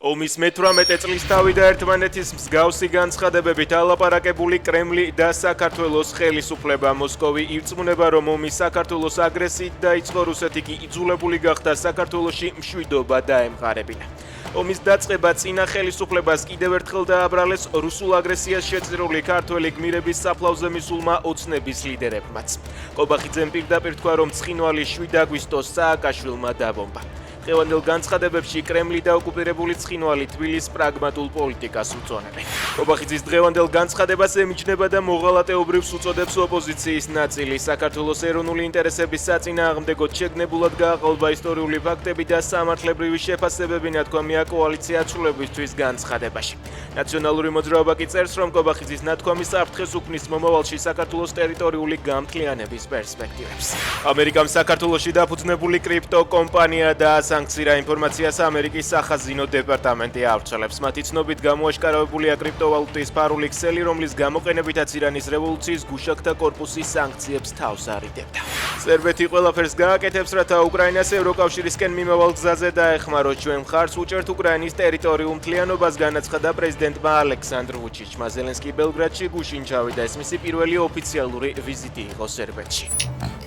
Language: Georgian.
ომის მე-18 წლის თავი და ერთმანეთის მსგავსი განცხადებებით ალაპარაკებული კრემლი და საქართველოს ხელისუფლება მოსკოვი ირწმუნება, რომ ომის საქართველოს აგრესიით დაიწყო, რუსეთი კი იძულებული გახდა საქართველოში მშვიდობა დაემყარებინა. ომის დაწყება წინა ხელისუფლებას კიდევ ერთხელ დააბრალეს რუსულ აგრესიას შეწირული ქართველი გმირების საფლავზე მისულმა ოცნების ლიდერებმაც. ყობახიძემ პირდაპირ თქვა, რომ ცხინვალი 7 აგვისტოს სააკაშვილმა დაბომბა. დღევანდელ განცხადებებში კრემლი და ოკუპირებული ცხინვალი თბილისის პრაგმატულ პოლიტიკას უწონებენ. ყობახიძის დღევანდელ განცხადებას ემიჯნება და მოღალატეობრივს უწოდებს ოპოზიციის ნაწილი. საქართველოს ეროვნული ინტერესების საწინააღმდეგოდ შეგნებულად გააყოლბა ისტორიული ფაქტები და სამართლებრივი შეფასებები, ნათქვამია კოალიცია ცვლილებისთვის განცხადებაში. ნაციონალური მოძრაობა კი წერს, რომ ყობახიძის ნათქვამი საფრთხეს უქმნის მომავალში საქართველოს ტერიტორიული გამთლიანების პერსპექტივებს. ამერიკამ საქართველოში დაფუძნებული კრიპტო კომპანია და სანქცია ინფორმაციას ამერიკის სახაზინო დეპარტამენტი ავრცელებს. მათი ცნობით გამოაშკარავებულია კრიპტოვალუტის ფარული ქსელი, რომლის გამოყენებითაც ირანის რევოლუციის გუშაგთა კორპუსი სანქციებს თავს არიდებდა. სერბეთი ყველაფერს გააკეთებს, რათა უკრაინას ევროკავშირისკენ მიმავალ გზაზე დაეხმაროს. ჩვენ მხარს უჭერთ უკრაინის ტერიტორიულ მთლიანობას, განაცხადა პრეზიდენტმა ალექსანდრ ვუჩიჩმა. ზელენსკი ბელგრადში გუშინ ჩავიდა, ეს მისი პირველი ოფიციალური ვიზიტი იყო სერბეთში.